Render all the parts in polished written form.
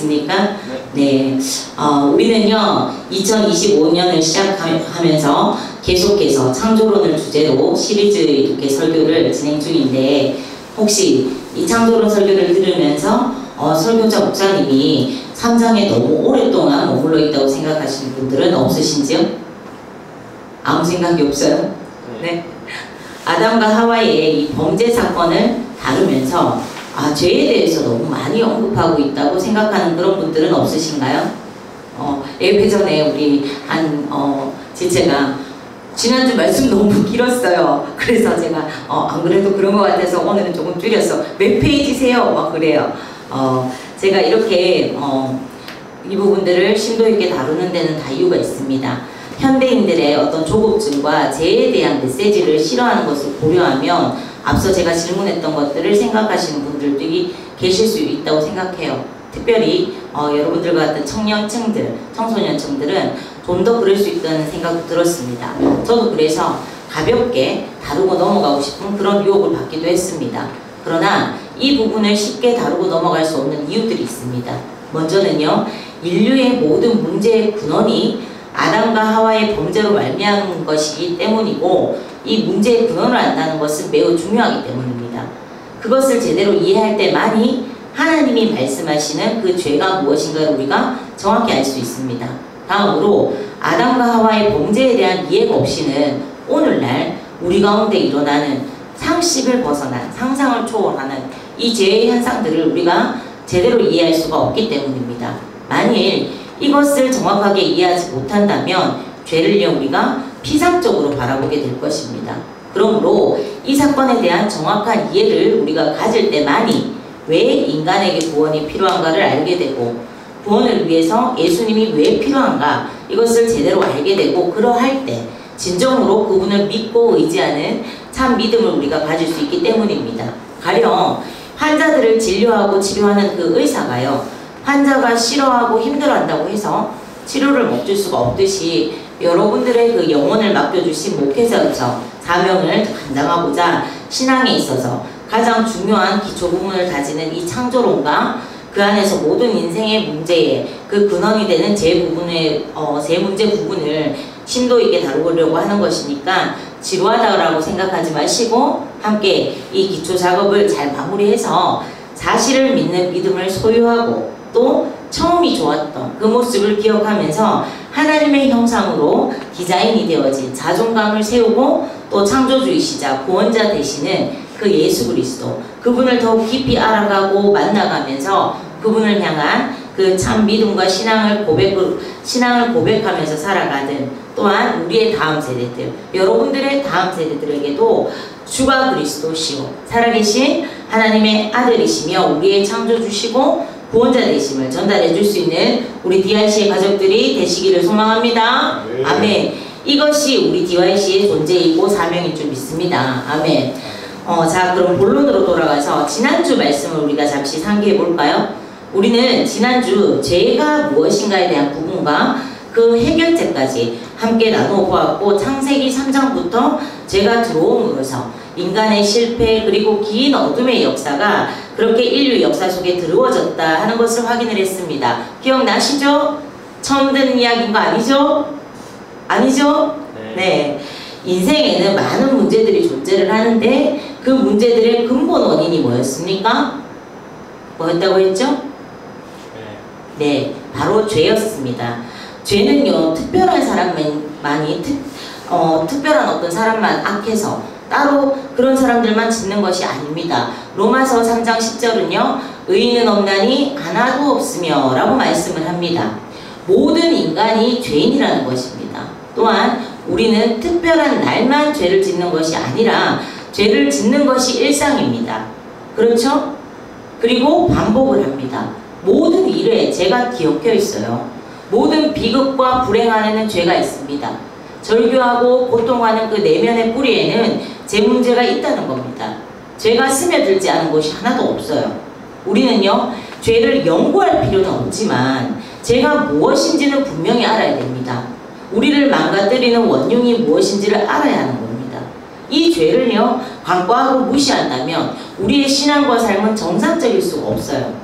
준비되셨습니까? 네. 우리는요 2025년을 시작하면서 계속해서 창조론을 주제로 시리즈 이렇게 설교를 진행 중인데, 혹시 이 창조론 설교를 들으면서 설교자 목사님이 3장에 너무 오랫동안 머물러 있다고 생각하시는 분들은 없으신지요? 아무 생각이 없어요? 네. 아담과 하와의 이 범죄 사건을 다루면서 죄에 대해서 너무 많이 언급하고 있다고 생각하는 그런 분들은 없으신가요? 예배 전에 우리 지체가 지난주 말씀 너무 길었어요. 그래서 제가 안 그래도 그런 것 같아서 오늘은 조금 줄였어. 몇 페이지세요? 막 그래요. 제가 이렇게 이 부분들을 심도 있게 다루는 데는 다 이유가 있습니다. 현대인들의 어떤 조급증과 죄에 대한 메시지를 싫어하는 것을 고려하면 앞서 제가 질문했던 것들을 생각하시는 분들이 계실 수 있다고 생각해요. 특별히 여러분들과 같은 청년층들, 청소년층들은 좀 더 그럴 수 있다는 생각도 들었습니다. 저도 그래서 가볍게 다루고 넘어가고 싶은 그런 유혹을 받기도 했습니다. 그러나 이 부분을 쉽게 다루고 넘어갈 수 없는 이유들이 있습니다. 먼저는요, 인류의 모든 문제의 근원이 아담과 하와의 범죄로 말미암은 것이기 때문이고, 이 문제의 근원을 안다는 것은 매우 중요하기 때문입니다. 그것을 제대로 이해할 때만이 하나님이 말씀하시는 그 죄가 무엇인가를 우리가 정확히 알 수 있습니다. 다음으로 아담과 하와의 범죄에 대한 이해가 없이는 오늘날 우리 가운데 일어나는 상식을 벗어난, 상상을 초월하는 이 죄의 현상들을 우리가 제대로 이해할 수가 없기 때문입니다. 만일 이것을 정확하게 이해하지 못한다면 죄를요 우리가 피상적으로 바라보게 될 것입니다. 그러므로 이 사건에 대한 정확한 이해를 우리가 가질 때만이 왜 인간에게 구원이 필요한가를 알게 되고, 구원을 위해서 예수님이 왜 필요한가 이것을 제대로 알게 되고, 그러할 때 진정으로 그분을 믿고 의지하는 참 믿음을 우리가 가질 수 있기 때문입니다. 가령 환자들을 진료하고 치료하는 그 의사가요, 환자가 싫어하고 힘들어한다고 해서 치료를 멈출 수가 없듯이 여러분들의 그 영혼을 맡겨주신 목회자로서 사명을 감당하고자 신앙에 있어서 가장 중요한 기초 부분을 가지는 이 창조론과 그 안에서 모든 인생의 문제의 그 근원이 되는 제 문제 부분을 심도 있게 다루려고 하는 것이니까 지루하다고 생각하지 마시고 함께 이 기초 작업을 잘 마무리해서 사실을 믿는 믿음을 소유하고 또 처음이 좋았던 그 모습을 기억하면서 하나님의 형상으로 디자인이 되어진 자존감을 세우고 또 창조주이시자 구원자 되시는 그 예수 그리스도, 그분을 더욱 깊이 알아가고 만나가면서 그분을 향한 그 참 믿음과 신앙을 고백하면서 살아가는, 또한 우리의 다음 세대들, 여러분들의 다음 세대들에게도 주가 그리스도시오 살아계신 하나님의 아들이시며 우리의 창조주시고 구원자 되심을 전달해 줄 수 있는 우리 DRC의 가족들이 되시기를 소망합니다. 네. 아멘. 이것이 우리 DRC의 존재이고 사명인 줄 믿습니다. 아멘. 자, 그럼 본론으로 돌아가서 지난주 말씀을 우리가 잠시 상기해 볼까요? 우리는 지난주 죄가 무엇인가에 대한 부분과 그 해결책까지 함께 나누어 보았고, 창세기 3장부터 죄가 들어옴으로써 인간의 실패 그리고 긴 어둠의 역사가 그렇게 인류 역사 속에 드러워졌다 하는 것을 확인을 했습니다. 기억나시죠? 처음 듣는 이야기인 거 아니죠? 아니죠? 네. 인생에는 많은 문제들이 존재를 하는데 그 문제들의 근본 원인이 뭐였습니까? 뭐였다고 했죠? 네, 바로 죄였습니다. 죄는요, 특별한 사람만이 특별한 어떤 사람만 악해서 따로 그런 사람들만 짓는 것이 아닙니다. 로마서 3장 10절은요, 의인은 없나니 하나도 없으며 라고 말씀을 합니다. 모든 인간이 죄인이라는 것입니다. 또한 우리는 특별한 날만 죄를 짓는 것이 아니라 죄를 짓는 것이 일상입니다. 그렇죠? 그리고 반복을 합니다. 모든 일에 죄가 기억혀 있어요. 모든 비극과 불행 안에는 죄가 있습니다. 절규하고 고통하는 그 내면의 뿌리에는 죄 문제가 있다는 겁니다. 죄가 스며들지 않은 것이 하나도 없어요. 우리는요, 죄를 연구할 필요는 없지만 죄가 무엇인지는 분명히 알아야 됩니다. 우리를 망가뜨리는 원흉이 무엇인지를 알아야 하는 겁니다. 이 죄를요, 간과하고 무시한다면 우리의 신앙과 삶은 정상적일 수가 없어요.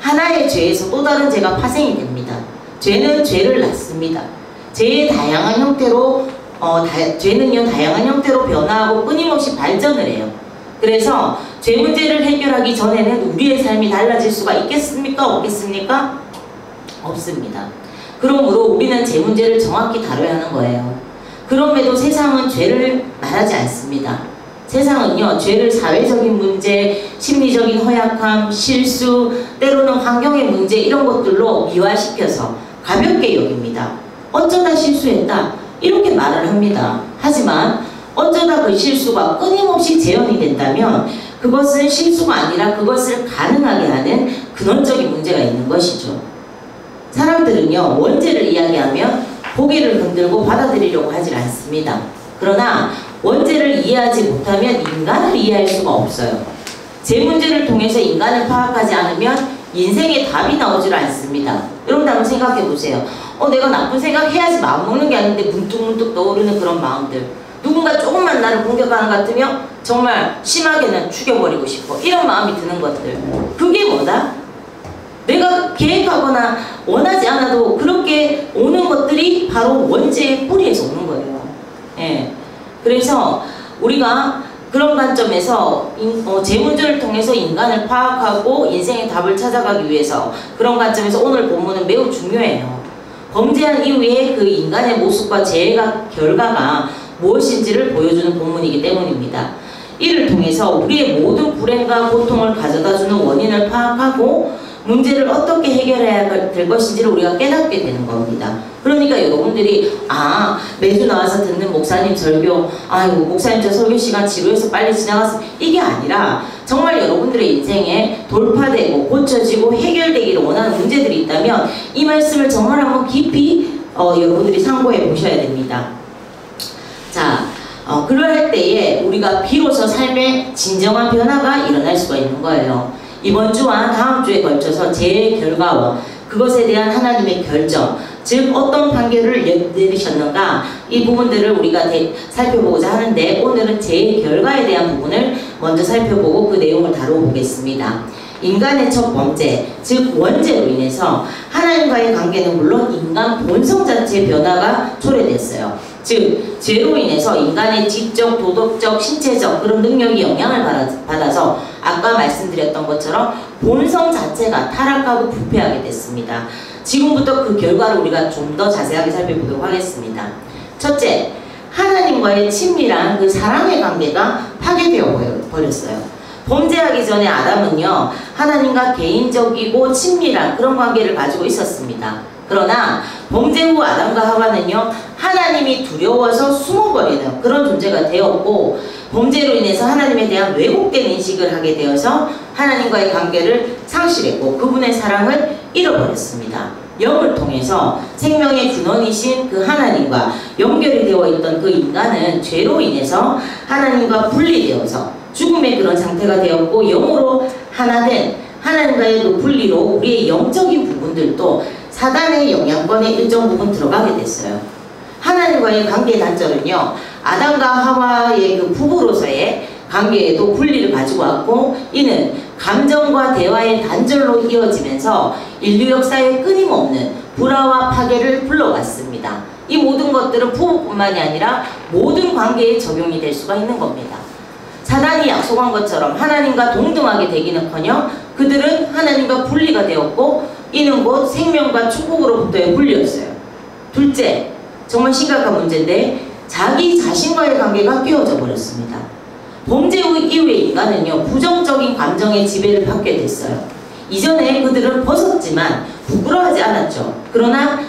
하나의 죄에서 또 다른 죄가 파생이 됩니다. 죄는 죄를 낳습니다. 죄의 다양한 형태로 죄는요 다양한 형태로 변화하고 끊임없이 발전을 해요. 그래서 죄 문제를 해결하기 전에는 우리의 삶이 달라질 수가 있겠습니까? 없겠습니까? 없습니다. 그러므로 우리는 죄 문제를 정확히 다뤄야 하는 거예요. 그럼에도 세상은 죄를 말하지 않습니다. 세상은요 죄를 사회적인 문제, 심리적인 허약함, 실수, 때로는 환경의 문제 이런 것들로 미화시켜서 가볍게 여깁니다. 어쩌다 실수했다 이렇게 말을 합니다. 하지만 어쩌다 그 실수가 끊임없이 재현이 된다면 그것은 실수가 아니라 그것을 가능하게 하는 근원적인 문제가 있는 것이죠. 사람들은요 원죄를 이야기하면 고개를 흔들고 받아들이려고 하질 않습니다. 그러나 원죄를 이해하지 못하면 인간을 이해할 수가 없어요. 제 문제를 통해서 인간을 파악하지 않으면 인생에 답이 나오질 않습니다. 여러분 한번 생각해 보세요. 내가 나쁜 생각 해야지 마음먹는 게 아닌데 문득문득 떠오르는 그런 마음들. 누군가 조금만 나를 공격하는 것 같으면 정말 심하게는 죽여버리고 싶어. 이런 마음이 드는 것들. 그게 뭐다? 내가 계획하거나 원하지 않아도 그렇게 오는 것들이 바로 원죄의 뿌리에서 오는 거예요. 예. 그래서 우리가 그런 관점에서 제 문제를 통해서 인간을 파악하고 인생의 답을 찾아가기 위해서 그런 관점에서 오늘 본문은 매우 중요해요. 범죄한 이후에 그 인간의 모습과 죄의 결과가 무엇인지를 보여주는 본문이기 때문입니다. 이를 통해서 우리의 모든 불행과 고통을 가져다주는 원인을 파악하고 문제를 어떻게 해결해야 될 것인지를 우리가 깨닫게 되는 겁니다. 그러니까 여러분들이 매주 나와서 듣는 목사님 설교, 아이고 목사님 저 설교 시간 지루해서 빨리 지나갔어, 이게 아니라 정말 여러분들의 인생에 돌파되고 고쳐지고 해결되기를 원하는 문제들이 있다면 이 말씀을 정말 한번 깊이 여러분들이 참고해 보셔야 됩니다. 자, 그럴 때에 우리가 비로소 삶의 진정한 변화가 일어날 수가 있는 거예요. 이번 주와 다음 주에 걸쳐서 죄의 결과와 그것에 대한 하나님의 결정, 즉 어떤 판결을 내리셨는가, 이 부분들을 우리가 살펴보고자 하는데 오늘은 죄의 결과에 대한 부분을 먼저 살펴보고 그 내용을 다뤄보겠습니다. 인간의 첫 범죄, 즉 원죄로 인해서 하나님과의 관계는 물론 인간 본성 자체의 변화가 초래됐어요. 즉 죄로 인해서 인간의 지적, 도덕적, 신체적 그런 능력이 영향을 받아서 아까 말씀드렸던 것처럼 본성 자체가 타락하고 부패하게 됐습니다. 지금부터 그 결과를 우리가 좀 더 자세하게 살펴보도록 하겠습니다. 첫째, 하나님과의 친밀한 그 사랑의 관계가 파괴되어 버렸어요. 범죄하기 전에 아담은요 하나님과 개인적이고 친밀한 그런 관계를 가지고 있었습니다. 그러나 범죄 후 아담과 하와는요 하나님이 두려워서 숨어버리는 그런 존재가 되었고, 범죄로 인해서 하나님에 대한 왜곡된 인식을 하게 되어서 하나님과의 관계를 상실했고 그분의 사랑을 잃어버렸습니다. 영을 통해서 생명의 근원이신 그 하나님과 연결이 되어 있던 그 인간은 죄로 인해서 하나님과 분리되어서 죽음의 그런 상태가 되었고, 영으로 하나된 하나님과의 그 분리로 우리의 영적인 부분들도 사단의 영향권에 일정 부분 들어가게 됐어요. 하나님과의 관계 단절은요 아담과 하와의 그 부부로서의 관계에도 분리를 가지고 왔고, 이는 감정과 대화의 단절로 이어지면서 인류 역사에 끊임없는 불화와 파괴를 불러왔습니다. 이 모든 것들은 부부뿐만이 아니라 모든 관계에 적용이 될 수가 있는 겁니다. 사단이 약속한 것처럼 하나님과 동등하게 되기는커녕 그들은 하나님과 분리가 되었고, 이는 곧 생명과 축복으로부터의 분리였어요. 둘째, 정말 심각한 문제인데 자기 자신과의 관계가 깨어져 버렸습니다. 범죄 이후에 인간은요 부정적인 감정의 지배를 받게 됐어요. 이전에 그들은 벗었지만 부끄러워하지 않았죠. 그러나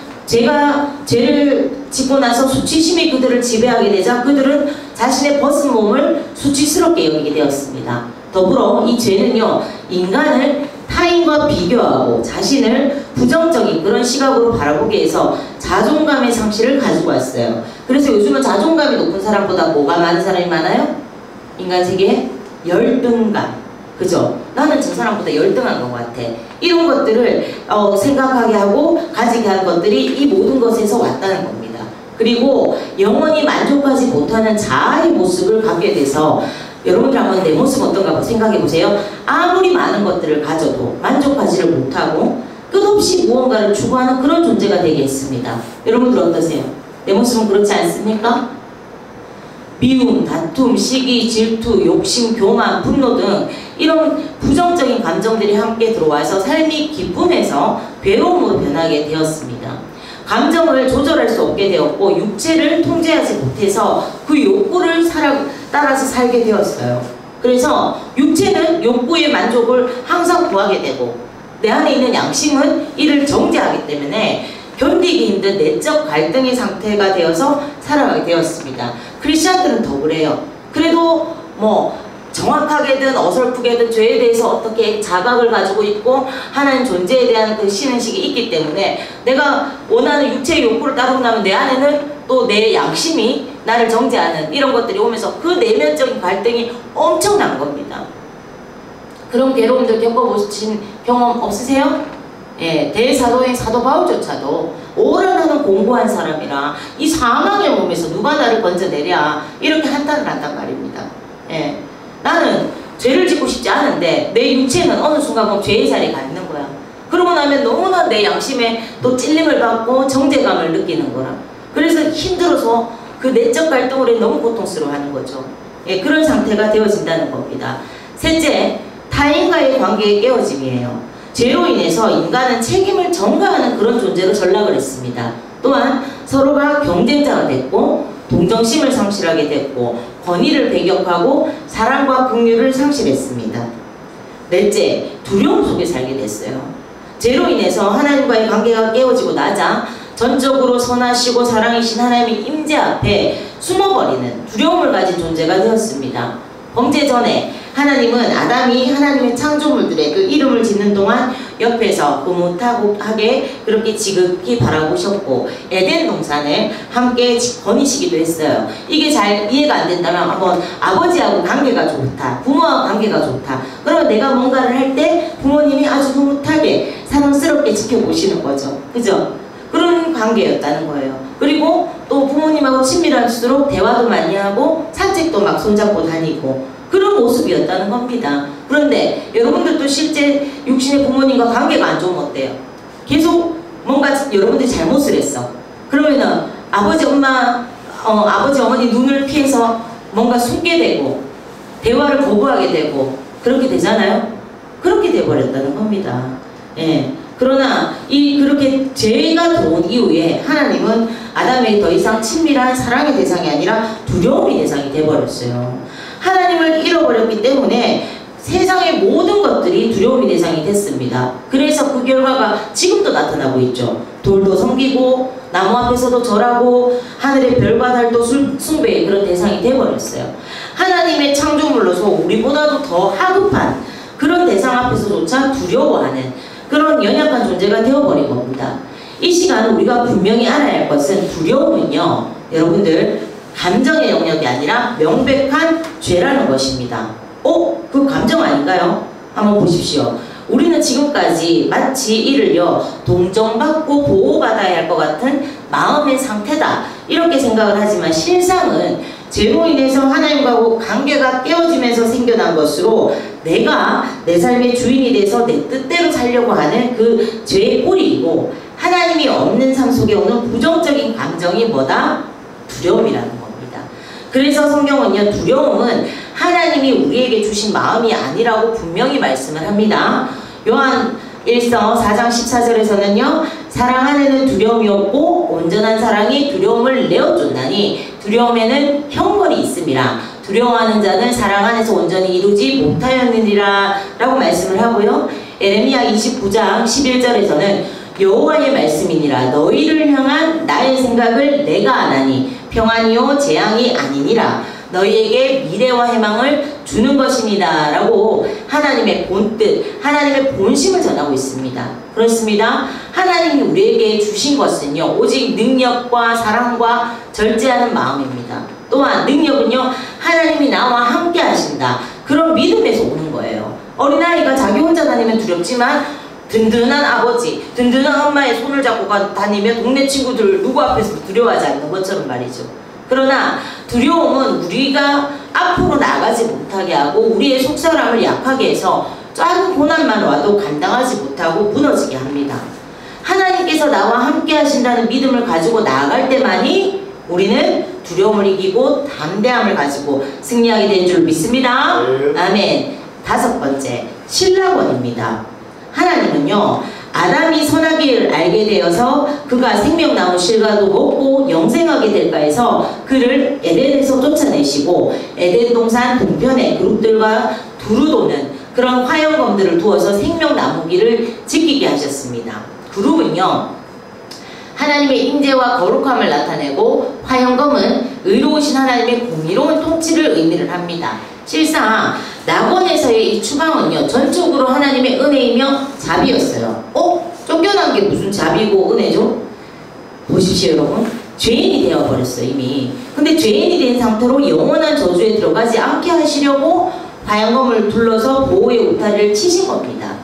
죄를 짓고 나서 수치심이 그들을 지배하게 되자 그들은 자신의 벗은 몸을 수치스럽게 여기게 되었습니다. 더불어 이 죄는요 인간을 타인과 비교하고 자신을 부정적인 그런 시각으로 바라보게 해서 자존감의 상실을 가지고 왔어요. 그래서 요즘은 자존감이 높은 사람보다 뭐가 많은 사람이 많아요? 인간 세계에 열등감. 그죠? 나는 저 사람보다 열등한 것 같아. 이런 것들을 생각하게 하고 가지게 한 것들이 이 모든 것에서 왔다는 겁니다. 그리고 영원히 만족하지 못하는 자아의 모습을 갖게 돼서 여러분들 한번 내 모습 어떤가 한번 생각해 보세요. 아무리 많은 것들을 가져도 만족하지를 못하고 끝없이 무언가를 추구하는 그런 존재가 되겠습니다. 여러분들 어떠세요? 내 모습은 그렇지 않습니까? 미움, 다툼, 시기, 질투, 욕심, 교만, 분노 등 이런 부정적인 감정들이 함께 들어와서 삶이 기쁨에서 괴로움으로 변하게 되었습니다. 감정을 조절할 수 없게 되었고 육체를 통제하지 못해서 그 욕구를 따라서 살게 되었어요. 그래서 육체는 욕구의 만족을 항상 구하게 되고 내 안에 있는 양심은 이를 정죄하기 때문에 견디기 힘든 내적 갈등의 상태가 되어서 살아가게 되었습니다. 크리스찬들은 더 그래요. 그래도 뭐 정확하게든 어설프게든 죄에 대해서 어떻게 자각을 가지고 있고 하나님 존재에 대한 그 신의식이 있기 때문에 내가 원하는 육체의 욕구를 따르고 나면 내 안에는 또 내 양심이 나를 정죄하는 이런 것들이 오면서 그 내면적인 갈등이 엄청난 겁니다. 그런 괴로움들 겪어보신 경험 없으세요? 예, 대사도인 사도 바울조차도 오랜 공부한 사람이라 이 사망의 몸에서 누가 나를 건져내랴 이렇게 한탄을 한단 말입니다. 예, 나는 죄를 짓고 싶지 않은데 내 육체는 어느 순간 보면 죄의 자리에 가 있는 거야. 그러고 나면 너무나 내 양심에 또 찔림을 받고 정죄감을 느끼는 거라. 그래서 힘들어서 그 내적 갈등으로 너무 고통스러워하는 거죠. 예, 그런 상태가 되어진다는 겁니다. 셋째, 타인과의 관계의 깨어짐이에요. 죄로 인해서 인간은 책임을 전가하는 그런 존재로 전락을 했습니다. 또한 서로가 경쟁자가 됐고 동정심을 상실하게 됐고 권위를 배격하고 사랑과 긍휼을 상실했습니다. 넷째, 두려움 속에 살게 됐어요. 죄로 인해서 하나님과의 관계가 깨어지고 나자 전적으로 선하시고 사랑이신 하나님의 임재 앞에 숨어버리는 두려움을 가진 존재가 되었습니다. 범죄 전에 하나님은 아담이 하나님의 창조물들의 그 이름을 짓는 동안 옆에서 흐뭇하게 그렇게 지극히 바라보셨고 에덴 동산을 함께 거니시기도 했어요. 이게 잘 이해가 안 된다면 한번 아버지하고 관계가 좋다, 부모하고 관계가 좋다. 그러면 내가 뭔가를 할 때 부모님이 아주 흐뭇하게 사랑스럽게 지켜보시는 거죠. 그죠? 그런 관계였다는 거예요. 그리고 또 부모님하고 친밀할수록 대화도 많이 하고 산책도 막 손잡고 다니고 그런 모습이었다는 겁니다. 그런데 여러분들도 실제 육신의 부모님과 관계가 안 좋으면 어때요? 계속 뭔가 여러분들이 잘못을 했어. 그러면은 아버지 어머니 눈을 피해서 뭔가 숨게 되고 대화를 거부하게 되고 그렇게 되잖아요. 그렇게 돼버렸다는 겁니다. 예. 그러나 그렇게 죄가 들어온 이후에 하나님은 아담에게 더 이상 친밀한 사랑의 대상이 아니라 두려움의 대상이 돼버렸어요. 하나님을 잃어버렸기 때문에 세상의 모든 것들이 두려움의 대상이 됐습니다. 그래서 그 결과가 지금도 나타나고 있죠. 돌도 섬기고 나무 앞에서도 절하고 하늘의 별과 달도 숭배의 그런 대상이 돼버렸어요. 하나님의 창조물로서 우리보다도 더 하급한 그런 대상 앞에서조차 두려워하는 그런 연약한 존재가 되어버린 겁니다. 이 시간 우리가 분명히 알아야 할 것은 두려움은요, 여러분들 감정의 영역이 아니라 명백한 죄라는 것입니다. 그 감정 아닌가요? 한번 보십시오. 우리는 지금까지 마치 이를요 동정받고 보호받아야 할 것 같은 마음의 상태다 이렇게 생각을 하지만 실상은 죄로 인해서 하나님과 관계가 깨어지면서 생겨난 것으로 내가 내 삶의 주인이 돼서 내 뜻대로 살려고 하는 그 죄의 뿌리이고 하나님이 없는 삶 속에 오는 부정적인 감정이 뭐다? 두려움이라는 겁니다. 그래서 성경은요 두려움은 하나님이 우리에게 주신 마음이 아니라고 분명히 말씀을 합니다. 요한 1서 4장 14절에서는요 사랑 안에는 두려움이 없고 온전한 사랑이 두려움을 내어쫓나니 두려움에는 형벌이 있음이라 두려워하는 자는 사랑 안에서 온전히 이루지 못하였느니라 라고 말씀을 하고요. 에레미야 29장 11절에서는 여호와의 말씀이니라 너희를 향한 나의 생각을 내가 아나니 평안이요 재앙이 아니니라 너희에게 미래와 희망을 주는 것입니다 라고 하나님의 본뜻, 하나님의 본심을 전하고 있습니다. 그렇습니다. 하나님이 우리에게 주신 것은요 오직 능력과 사랑과 절제하는 마음입니다. 또한 능력은요 하나님이 나와 함께 하신다 그런 믿음에서 오는 거예요. 어린아이가 자기 혼자 다니면 두렵지만 든든한 아버지, 든든한 엄마의 손을 잡고 다니면 동네 친구들 누구 앞에서도 두려워하지 않는 것처럼 말이죠. 그러나 두려움은 우리가 앞으로 나가지 못하게 하고 우리의 속사람을 약하게 해서 작은 고난만 와도 감당하지 못하고 무너지게 합니다. 하나님께서 나와 함께 하신다는 믿음을 가지고 나아갈 때만이 우리는 두려움을 이기고 담대함을 가지고 승리하게 된 줄 믿습니다. 아멘. 5번째, 신라권입니다. 하나님은요, 아담이 선악을 알게 되어서 그가 생명나무 실과도 먹고 영생하게 될까 해서 그를 에덴에서 쫓아내시고 에덴 동산 동편에 그룹들과 두루 도는 그런 화영검들을 두어서 생명나무길을 지키게 하셨습니다. 그룹은요, 하나님의 임재와 거룩함을 나타내고 화영검은 의로우신 하나님의 공의로운 통치를 의미를 합니다. 실상 낙원에서의 이 추방은요, 전적으로 하나님의 은혜이며 자비였어요. 쫓겨난 게 무슨 자비고 은혜죠? 보십시오 여러분, 죄인이 되어버렸어 이미. 근데 죄인이 된 상태로 영원한 저주에 들어가지 않게 하시려고 화영검을 둘러서 보호의 울타리를 치신 겁니다.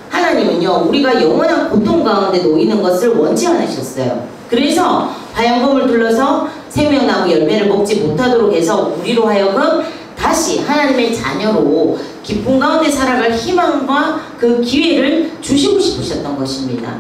하나님은요, 우리가 영원한 고통 가운데 놓이는 것을 원치 않으셨어요. 그래서 화영검을 둘러서 생명나무 열매를 먹지 못하도록 해서 우리로 하여금 다시 하나님의 자녀로 기쁨 가운데 살아갈 희망과 그 기회를 주시고 싶으셨던 것입니다.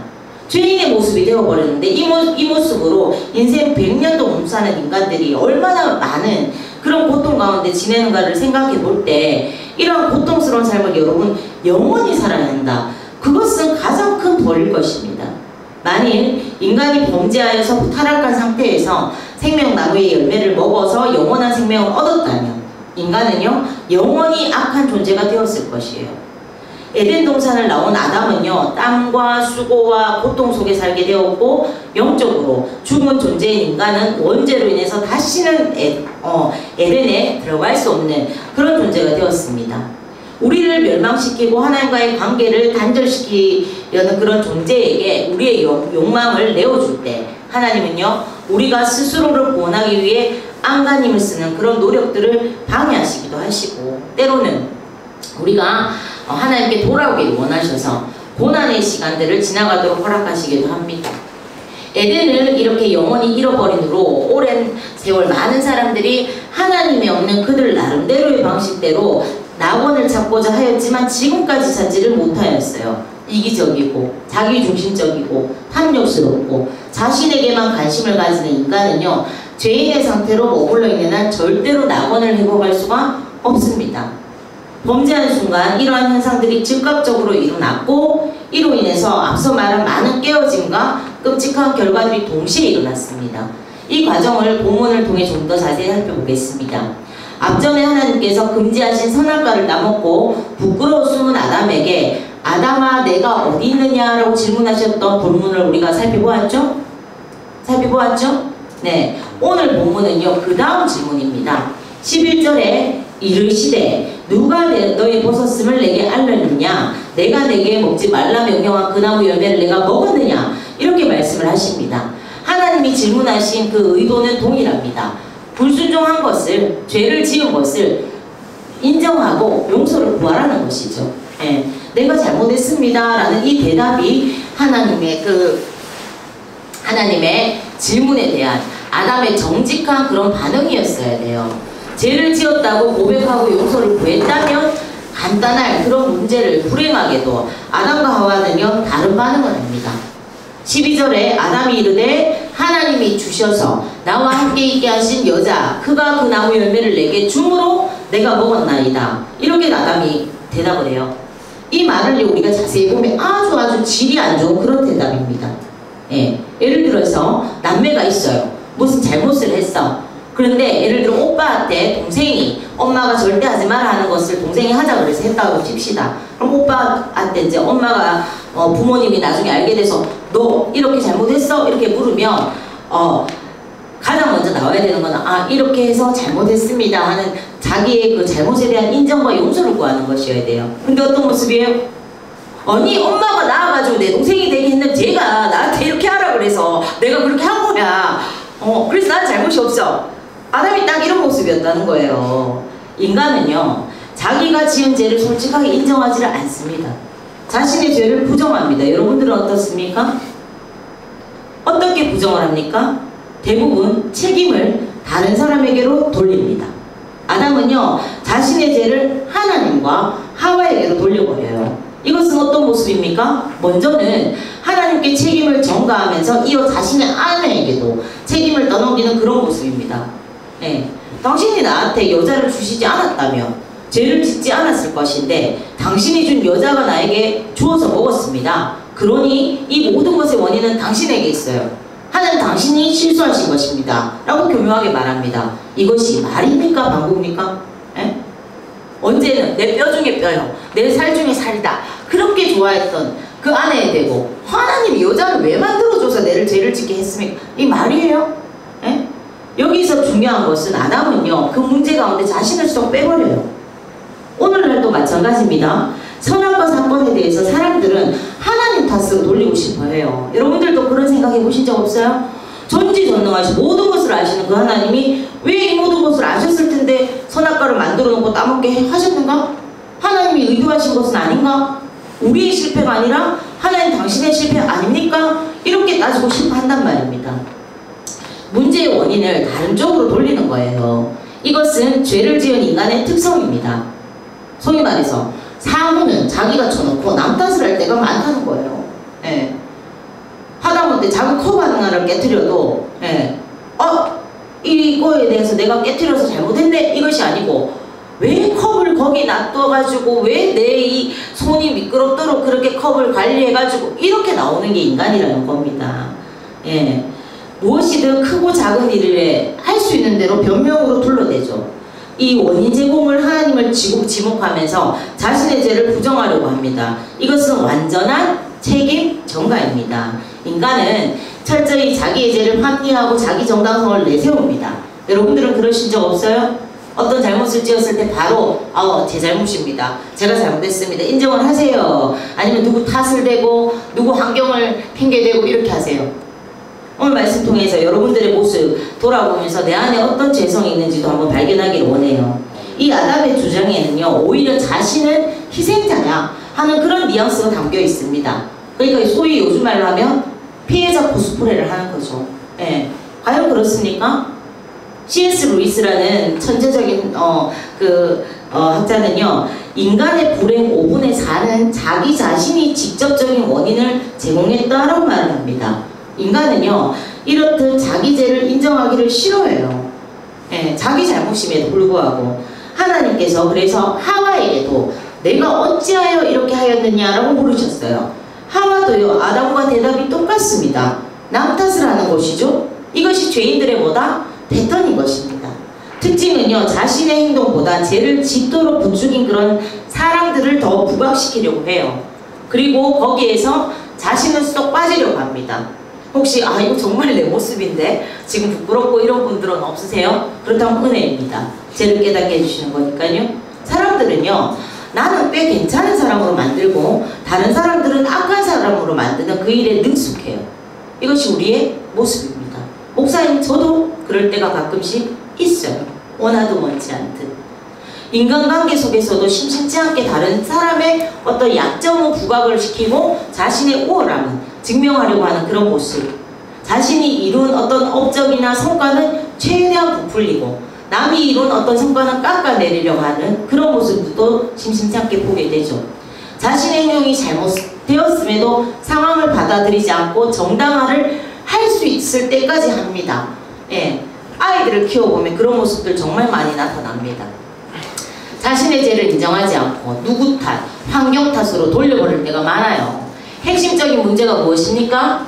죄인의 모습이 되어버렸는데 이 모습으로 인생 100년도 못 사는 인간들이 얼마나 많은 그런 고통 가운데 지내는가를 생각해 볼 때 이런 고통스러운 삶을 여러분 영원히 살아야 한다. 그것은 가장 큰 벌일 것입니다. 만일 인간이 범죄하여서 타락한 상태에서 생명나무의 열매를 먹어서 영원한 생명을 얻었다면 인간은요, 영원히 악한 존재가 되었을 것이에요. 에덴 동산을 나온 아담은요, 땀과 수고와 고통 속에 살게 되었고 영적으로 죽은 존재인 인간은 원죄로 인해서 다시는 에덴에 들어갈 수 없는 그런 존재가 되었습니다. 우리를 멸망시키고 하나님과의 관계를 단절시키려는 그런 존재에게 우리의 욕망을 내어줄 때 하나님은요, 우리가 스스로를 구원하기 위해 안간힘을 쓰는 그런 노력들을 방해하시기도 하시고 때로는 우리가 하나님께 돌아오길 원하셔서 고난의 시간들을 지나가도록 허락하시기도 합니다. 에덴을 이렇게 영원히 잃어버린 후로 오랜 세월 많은 사람들이 하나님이 없는 그들 나름대로의 방식대로 낙원을 찾고자 하였지만 지금까지 찾지를 못하였어요. 이기적이고 자기중심적이고 탐욕스럽고 자신에게만 관심을 가지는 인간은요, 죄인의 상태로 머물러 있는 한 절대로 낙원을 회복할 수가 없습니다. 범죄한 순간 이러한 현상들이 즉각적으로 일어났고 이로 인해서 앞서 말한 많은 깨어짐과 끔찍한 결과들이 동시에 일어났습니다. 이 과정을 본문을 통해 좀 더 자세히 살펴보겠습니다. 앞전에 하나님께서 금지하신 선악과를 따먹고 부끄러워 숨은 아담에게 아담아 내가 어디 있느냐라고 질문하셨던 본문을 우리가 살펴보았죠? 네, 오늘 본문은요, 그 다음 질문입니다. 11절에 이르시되 누가 너의 벗었음을 내게 알렸느냐, 내가 내게 먹지 말라 명령한 그 나무 열매를 내가 먹었느냐, 이렇게 말씀을 하십니다. 하나님이 질문하신 그 의도는 동일합니다. 불순종한 것을, 죄를 지은 것을 인정하고 용서를 구하라는 것이죠. 예, 내가 잘못했습니다 라는 이 대답이 하나님의 질문에 대한 아담의 정직한 그런 반응이었어야 돼요. 죄를 지었다고 고백하고 용서를 구했다면 간단할 그런 문제를 불행하게도 아담과 하와는요, 다른 반응을 합니다. 12절에 아담이 이르되 하나님이 주셔서 나와 함께 있게 하신 여자 그가 그 나무 열매를 내게 줌으로 내가 먹었나이다. 이렇게 아담이 대답을 해요. 이 말을 우리가 자세히 보면 아주 질이 안 좋은 그런 대답입니다. 예, 예를 들어서 남매가 있어요. 무슨 잘못을 했어. 그런데 예를 들어 오빠한테 동생이 엄마가 절대 하지 마라 하는 것을 동생이 하자 그래서 했다고 칩시다. 그럼 오빠한테 이제 엄마가 부모님이 나중에 알게 돼서 너 이렇게 잘못했어? 이렇게 물으면 가장 먼저 나와야 되는 건 이렇게 해서 잘못했습니다 하는 자기의 그 잘못에 대한 인정과 용서를 구하는 것이어야 돼요. 근데 어떤 모습이에요? 아니 엄마가 나와가지고 내 동생이 되게 했는데 쟤가 나한테 이렇게 하라 그래서 내가 그렇게 한 거야. 그래서 난 잘못이 없어. 아담이 딱 이런 모습이었다는 거예요. 인간은요, 자기가 지은 죄를 솔직하게 인정하지를 않습니다. 자신의 죄를 부정합니다. 여러분들은 어떻습니까? 어떻게 부정을 합니까? 대부분 책임을 다른 사람에게로 돌립니다. 아담은요, 자신의 죄를 하나님과 하와에게로 돌려버려요. 이것은 어떤 모습입니까? 먼저는 하나님께 책임을 전가하면서 이어 자신의 아내에게도 책임을 떠넘기는 그런 모습입니다. 예. 당신이 나한테 여자를 주시지 않았다며 죄를 짓지 않았을 것인데 당신이 준 여자가 나에게 주어서 먹었습니다. 그러니 이 모든 것의 원인은 당신에게 있어요. 하나님 당신이 실수하신 것입니다. 라고 교묘하게 말합니다. 이것이 말입니까? 방구입니까? 예? 언제는 내 뼈 중에 뼈요. 내 살 중에 살이다. 그렇게 좋아했던 그 아내에 대고 하나님이 여자를 왜 만들어줘서 내를 죄를 짓게 했습니까? 이 말이에요? 예? 여기서 중요한 것은 아담은요, 그 문제 가운데 자신을 쏙 빼버려요. 오늘날도 마찬가지입니다. 선악과 사건에 대해서 사람들은 하나님 탓으로 돌리고 싶어 해요. 여러분들도 그런 생각 해보신 적 없어요? 전지전능하시고 모든 것을 아시는 그 하나님이 왜 이 모든 것을 아셨을 텐데 선악과를 만들어 놓고 따먹게 하셨는가? 하나님이 의도하신 것은 아닌가? 우리의 실패가 아니라 하나님 당신의 실패 아닙니까? 이렇게 따지고 싶어 한단 말입니다. 문제의 원인을 다른 쪽으로 돌리는 거예요. 이것은 죄를 지은 인간의 특성입니다. 소위 말해서 사고는 자기가 쳐놓고 남 탓을 할 때가 많다는 거예요. 예. 하다못해 자기 컵 하나를 깨트려도 이거에 대해서 내가 깨트려서 잘못했네 이것이 아니고 왜 컵을 거기 놔둬가지고 왜 내 이 손이 미끄럽도록 그렇게 컵을 관리해가지고 이렇게 나오는 게 인간이라는 겁니다. 예. 무엇이든 크고 작은 일을 할 수 있는 대로 변명으로 둘러대죠. 이 원인 제공을 하나님을 지목하면서 자신의 죄를 부정하려고 합니다. 이것은 완전한 책임 전가입니다. 인간은 철저히 자기의 죄를 합리화하고 자기 정당성을 내세웁니다. 여러분들은 그러신 적 없어요? 어떤 잘못을 지었을 때 바로 제 잘못입니다. 제가 잘못했습니다. 인정을 하세요. 아니면 누구 탓을 대고 누구 환경을 핑계대고 이렇게 하세요. 오늘 말씀 통해서 여러분들의 모습 돌아보면서 내 안에 어떤 죄성이 있는지도 한번 발견하기를 원해요. 이 아담의 주장에는요, 오히려 자신은 희생자야 하는 그런 뉘앙스가 담겨 있습니다. 그러니까 소위 요즘 말로 하면 피해자 코스프레를 하는 거죠. 예. 과연 그렇습니까? C.S. 루이스라는 천재적인 학자는요, 인간의 불행 5분의 4는 자기 자신이 직접적인 원인을 제공했다라고 말을 합니다. 인간은요, 이렇듯 자기 죄를 인정하기를 싫어해요. 예, 자기 잘못임에도 불구하고 하나님께서 그래서 하와에게도 내가 어찌하여 이렇게 하였느냐라고 물으셨어요. 하와도요, 아담과 대답이 똑같습니다. 남 탓을 하는 것이죠. 이것이 죄인들의 뭐다? 패턴인 것입니다. 특징은요, 자신의 행동보다 죄를 짓도록 부추긴 그런 사람들을 더 부각시키려고 해요. 그리고 거기에서 자신은 쏙 빠지려고 합니다. 혹시 이거 정말 내 모습인데 지금 부끄럽고 이런 분들은 없으세요? 그렇다면 은혜입니다. 죄를 깨닫게 해주시는 거니까요. 사람들은요, 나는 꽤 괜찮은 사람으로 만들고 다른 사람들은 악한 사람으로 만드는 그 일에 능숙해요. 이것이 우리의 모습입니다. 목사님, 저도 그럴 때가 가끔씩 있어요. 원하도 원치 않듯. 인간관계 속에서도 심심치 않게 다른 사람의 어떤 약점을 부각을 시키고 자신의 우월함을 증명하려고 하는 그런 모습. 자신이 이룬 어떤 업적이나 성과는 최대한 부풀리고 남이 이룬 어떤 성과는 깎아내리려고 하는 그런 모습도 심심치 않게 보게 되죠. 자신의 행동이 잘못되었음에도 상황을 받아들이지 않고 정당화를 할 수 있을 때까지 합니다. 예. 아이들을 키워보면 그런 모습들 정말 많이 나타납니다. 자신의 죄를 인정하지 않고 누구 탓, 환경 탓으로 돌려버릴 때가 많아요. 핵심적인 문제가 무엇입니까?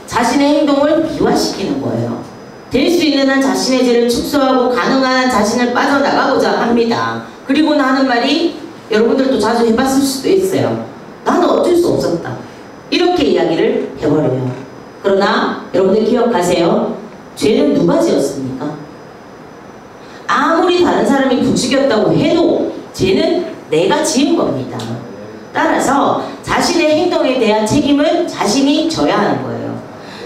자신의 행동을 미화시키는 거예요. 될 수 있는 한 자신의 죄를 축소하고 가능한 한 자신을 빠져나가고자 합니다. 그리고 하는 말이 여러분들도 자주 해봤을 수도 있어요. 나는 어쩔 수 없었다. 이렇게 이야기를 해버려요. 그러나 여러분들 기억하세요. 죄는 누가 지었습니까? 아무리 다른 사람이 부추겼다고 해도 죄는 내가 지은 겁니다. 따라서 자신의 행동에 대한 책임은 자신이 져야 하는 거예요.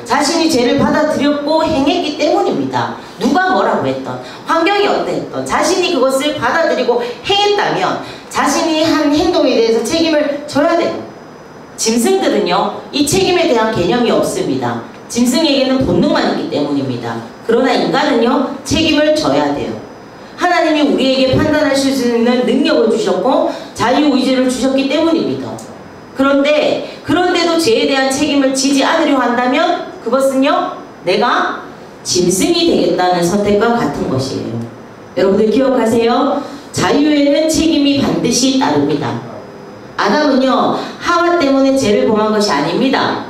자신이 죄를 받아들였고 행했기 때문입니다. 누가 뭐라고 했던, 환경이 어땠던 자신이 그것을 받아들이고 행했다면 자신이 한 행동에 대해서 책임을 져야 돼요. 짐승들은요, 이 책임에 대한 개념이 없습니다. 짐승에게는 본능만 있기 때문입니다. 그러나 인간은요, 책임을 져야 돼요. 하나님이 우리에게 판단할 수 있는 능력을 주셨고 자유의지를 주셨기 때문입니다. 그런데도 죄에 대한 책임을 지지 않으려 한다면 그것은요, 내가 짐승이 되겠다는 선택과 같은 것이에요. 여러분들 기억하세요. 자유에는 책임이 반드시 따릅니다. 아담은요, 하와 때문에 죄를 범한 것이 아닙니다.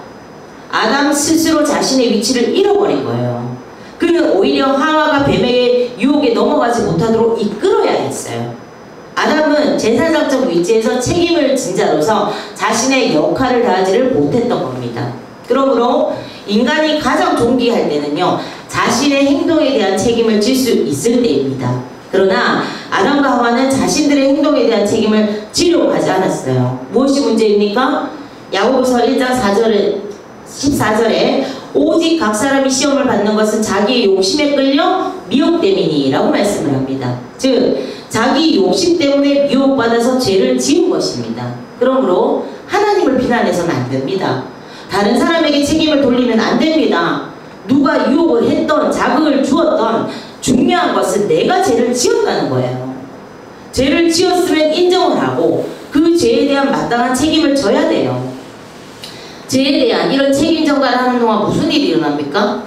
아담 스스로 자신의 위치를 잃어버린 거예요. 그는 오히려 하와가 뱀의 유혹에 넘어가지 못하도록 이끌어야 했어요. 아담은 제사장적 위치에서 책임을 진 자로서 자신의 역할을 다하지를 못했던 겁니다. 그러므로 인간이 가장 존귀할 때는요, 자신의 행동에 대한 책임을 질 수 있을 때입니다. 그러나 아담과 하와는 자신들의 행동에 대한 책임을 지려고 하지 않았어요. 무엇이 문제입니까? 야고보서 1장 14절에 오직 각 사람이 시험을 받는 것은 자기의 욕심에 끌려 미혹됨이니 라고 말씀을 합니다. 즉 자기 욕심 때문에 미혹받아서 죄를 지은 것입니다. 그러므로 하나님을 비난해서는 안 됩니다. 다른 사람에게 책임을 돌리면 안 됩니다. 누가 유혹을 했던 자극을 주었던 중요한 것은 내가 죄를 지었다는 거예요. 죄를 지었으면 인정을 하고 그 죄에 대한 마땅한 책임을 져야 돼요. 죄에 대한 이런 책임 전가를 하는 동안 무슨 일이 일어납니까?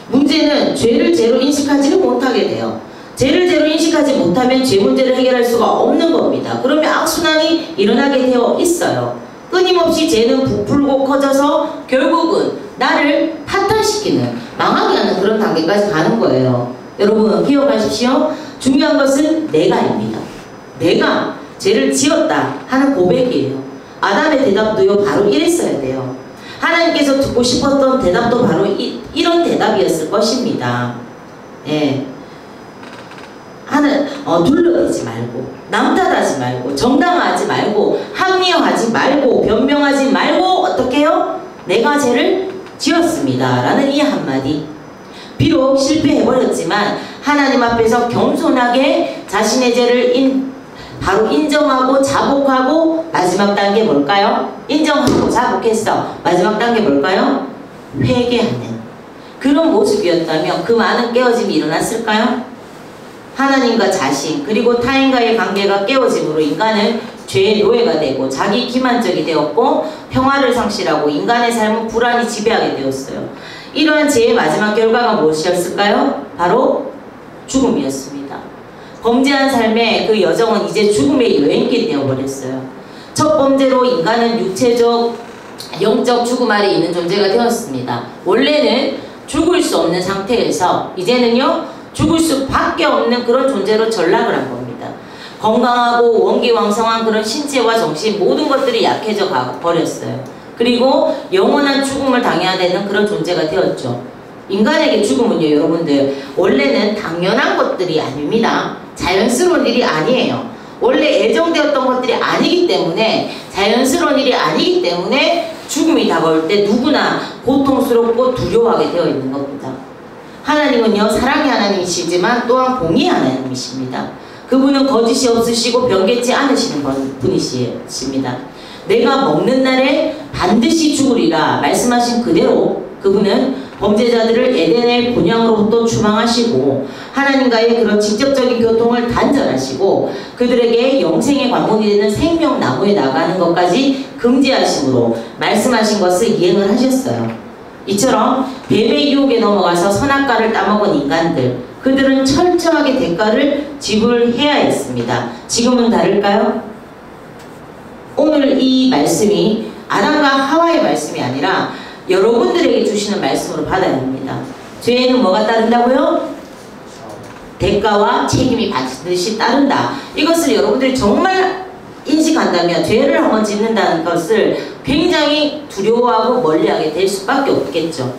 문제는 죄를 제로 인식하지를 못하게 돼요. 죄를 제로 인식하지 못하면 죄 문제를 해결할 수가 없는 겁니다. 그러면 악순환이 일어나게 되어 있어요. 끊임없이 죄는 부풀고 커져서 결국은 나를 파탄시키는, 망하게 하는 그런 단계까지 가는 거예요. 여러분 기억하십시오. 중요한 것은 내가입니다. 내가 죄를 지었다 하는 고백이에요. 아담의 대답도요, 바로 이랬어야 돼요. 하나님께서 듣고 싶었던 대답도 바로 이런 대답이었을 것입니다. 예. 둘러대지 말고, 남 탓하지 말고, 정당화하지 말고, 합리화하지 말고, 변명하지 말고, 어떻게 해요? 내가 죄를 지었습니다. 라는 이 한마디. 비록 실패해버렸지만 하나님 앞에서 겸손하게 자신의 죄를 바로 인정하고 자복하고, 마지막 단계 뭘까요? 인정하고 자복했어. 마지막 단계 뭘까요? 회개하는 그런 모습이었다면 그 많은 깨어짐이 일어났을까요? 하나님과 자신 그리고 타인과의 관계가 깨어짐으로 인간은 죄의 노예가 되고 자기 기만적이 되었고 평화를 상실하고 인간의 삶은 불안이 지배하게 되었어요. 이러한 죄의 마지막 결과가 무엇이었을까요? 바로 죽음이었습니다. 범죄한 삶의 그 여정은 이제 죽음의 여행길이 되어버렸어요. 첫 번째로 인간은 육체적, 영적 죽음 아래 있는 존재가 되었습니다. 원래는 죽을 수 없는 상태에서 이제는요, 죽을 수밖에 없는 그런 존재로 전락을 한 겁니다. 건강하고 원기왕성한 그런 신체와 정신 모든 것들이 약해져 버렸어요. 그리고 영원한 죽음을 당해야 되는 그런 존재가 되었죠. 인간에게 죽음은요, 여러분들 원래는 당연한 것들이 아닙니다. 자연스러운 일이 아니에요. 원래 예정되었던 것들이 아니기 때문에, 자연스러운 일이 아니기 때문에 죽음이 다가올 때 누구나 고통스럽고 두려워하게 되어 있는 겁니다. 하나님은요, 사랑의 하나님이시지만 또한 공의의 하나님이십니다. 그분은 거짓이 없으시고 변개치 않으시는 분이십니다. 내가 먹는 날에 반드시 죽으리라 말씀하신 그대로 그분은 범죄자들을 에덴의 본향으로부터 추방하시고 하나님과의 그런 직접적인 교통을 단절하시고 그들에게 영생의 관문이 되는 생명나무에 나가는 것까지 금지하심으로 말씀하신 것을 이행을 하셨어요. 이처럼 뱀의 유혹에 넘어가서 선악과를 따먹은 인간들, 그들은 철저하게 대가를 지불해야 했습니다. 지금은 다를까요? 오늘 이 말씀이 아담과 하와의 말씀이 아니라 여러분들에게 주시는 말씀으로 받아야 합니다. 죄에는 뭐가 따른다고요? 대가와 책임이 반드시 따른다. 이것을 여러분들이 정말 인식한다면 죄를 한번 짓는다는 것을 굉장히 두려워하고 멀리하게 될 수밖에 없겠죠.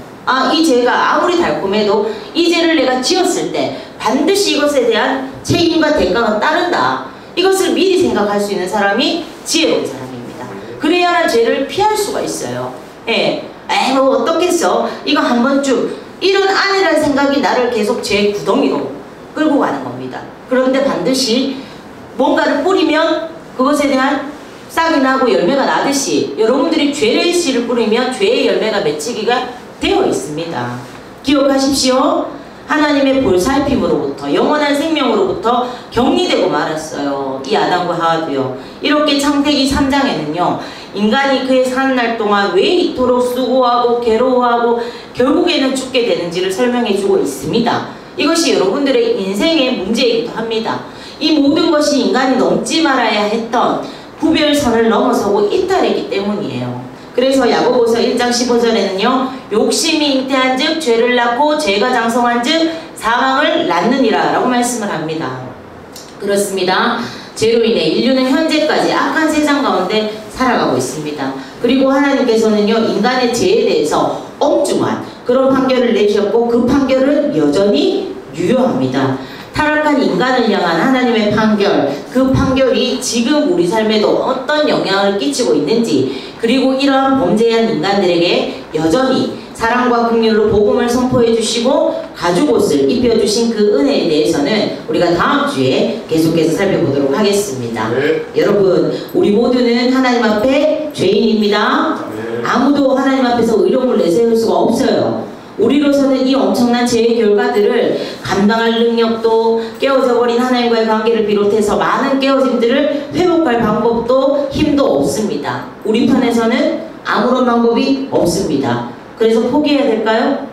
이 죄가 아무리 달콤해도 이 죄를 내가 지었을 때 반드시 이것에 대한 책임과 대가가 따른다. 이것을 미리 생각할 수 있는 사람이 지혜로운 사람입니다. 그래야만 죄를 피할 수가 있어요. 예. 뭐 어떻겠어? 이거 한 번쯤 이런 아니라는 생각이 나를 계속 죄의 구덩이로 끌고 가는 겁니다. 그런데 반드시 뭔가를 뿌리면 그것에 대한 싹이 나고 열매가 나듯이 여러분들이 죄의 씨를 뿌리면 죄의 열매가 맺히기가 되어 있습니다. 기억하십시오. 하나님의 볼살핌으로부터 영원한 생명으로부터 격리되고 말았어요. 이 아담과 하와도요. 이렇게 창세기 3장에는요. 인간이 그의 사는 날 동안 왜 이토록 수고하고 괴로워하고 결국에는 죽게 되는지를 설명해 주고 있습니다. 이것이 여러분들의 인생의 문제이기도 합니다. 이 모든 것이 인간이 넘지 말아야 했던 구별선을 넘어서고 이탈했기 때문이에요. 그래서 야고보서 1장 15절에는요. 욕심이 잉태한 즉 죄를 낳고 죄가 장성한 즉 사망을 낳느니라 라고 말씀을 합니다. 그렇습니다. 죄로 인해 인류는 현재까지 악한 세상 가운데 살아가고 있습니다. 그리고 하나님께서는요. 인간의 죄에 대해서 엄중한 그런 판결을 내주셨고 그 판결은 여전히 유효합니다. 타락한 인간을 향한 하나님의 판결, 그 판결이 지금 우리 삶에도 어떤 영향을 끼치고 있는지, 그리고 이러한 범죄한 인간들에게 여전히 사랑과 긍휼로 복음을 선포해 주시고 가죽옷을 입혀주신 그 은혜에 대해서는 우리가 다음 주에 계속해서 살펴보도록 하겠습니다. 네. 여러분, 우리 모두는 하나님 앞에 죄인입니다. 네. 아무도 하나님 앞에서 의로움을 내세울 수가 없어요. 우리로서는 이 엄청난 죄의 결과들을 감당할 능력도, 깨어져 버린 하나님과의 관계를 비롯해서 많은 깨어짐들을 회복할 방법도 힘도 없습니다. 우리 편에서는 아무런 방법이 없습니다. 그래서 포기해야 될까요?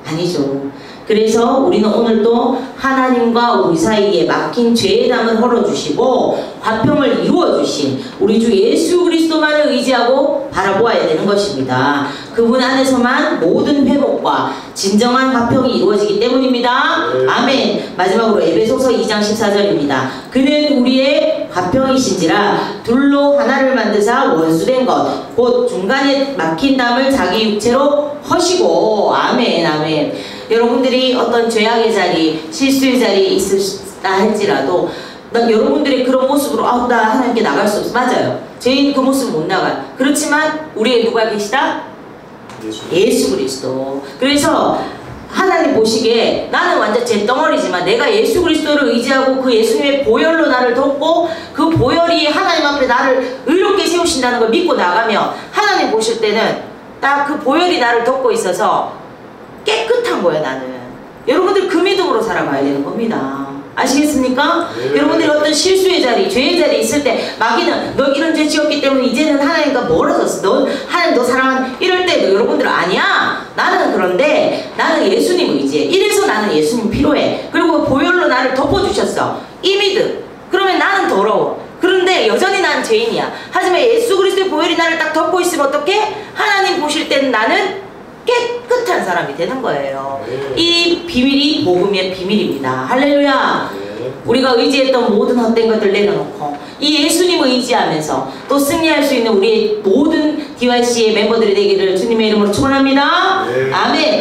아니죠. 그래서 우리는 오늘도 하나님과 우리 사이에 막힌 죄의 담을 헐어주시고 화평을 이루어주신 우리 주 예수 그리스도만을 의지하고 바라보아야 되는 것입니다. 그분 안에서만 모든 회복과 진정한 화평이 이루어지기 때문입니다. 아멘. 마지막으로 에베소서 2장 14절입니다. 그는 우리의 화평이신지라 둘로 하나를 만드사 원수된 것 곧 중간에 막힌 담을 자기 육체로 허시고. 아멘. 아멘. 여러분들이 어떤 죄악의 자리, 실수의 자리에 있으시다 할지라도 여러분들의 그런 모습으로 나 하나님께 나갈 수 없어. 맞아요. 죄인 그 모습 못 나가요. 그렇지만 우리의 누가 계시다? 예수 그리스도. 그래서 하나님 보시기에 나는 완전 잿덩어리지만 내가 예수 그리스도를 의지하고 그 예수님의 보혈로 나를 돕고 그 보혈이 하나님 앞에 나를 의롭게 세우신다는 걸 믿고 나가면 하나님 보실 때는 딱 그 보혈이 나를 돕고 있어서 깨끗한 거야. 나는 여러분들 그 믿음으로 살아가야 되는 겁니다. 아시겠습니까? 네. 여러분들이 어떤 실수의 자리, 죄의 자리에 있을 때 마귀는 너 이런 죄 지었기 때문에 이제는 하나님과 멀어졌어. 너 하나님 너 사랑하는 이럴 때 여러분들 아니야. 나는 그런데 나는 예수님 의지해. 이래서 나는 예수님 필요해. 그리고 보혈로 나를 덮어주셨어. 이 믿음. 그러면 나는 더러워. 그런데 여전히 나는 죄인이야. 하지만 예수 그리스도의 보혈이 나를 딱 덮고 있으면 어떡해? 하나님 보실 때는 나는 깨끗한 사람이 되는 거예요. 이 비밀이 복음의 비밀입니다. 할렐루야. 우리가 의지했던 모든 헛된 것들 내려놓고 이 예수님을 의지하면서 또 승리할 수 있는 우리의 모든 DYC의 멤버들이 되기를 주님의 이름으로 축원합니다. 아멘.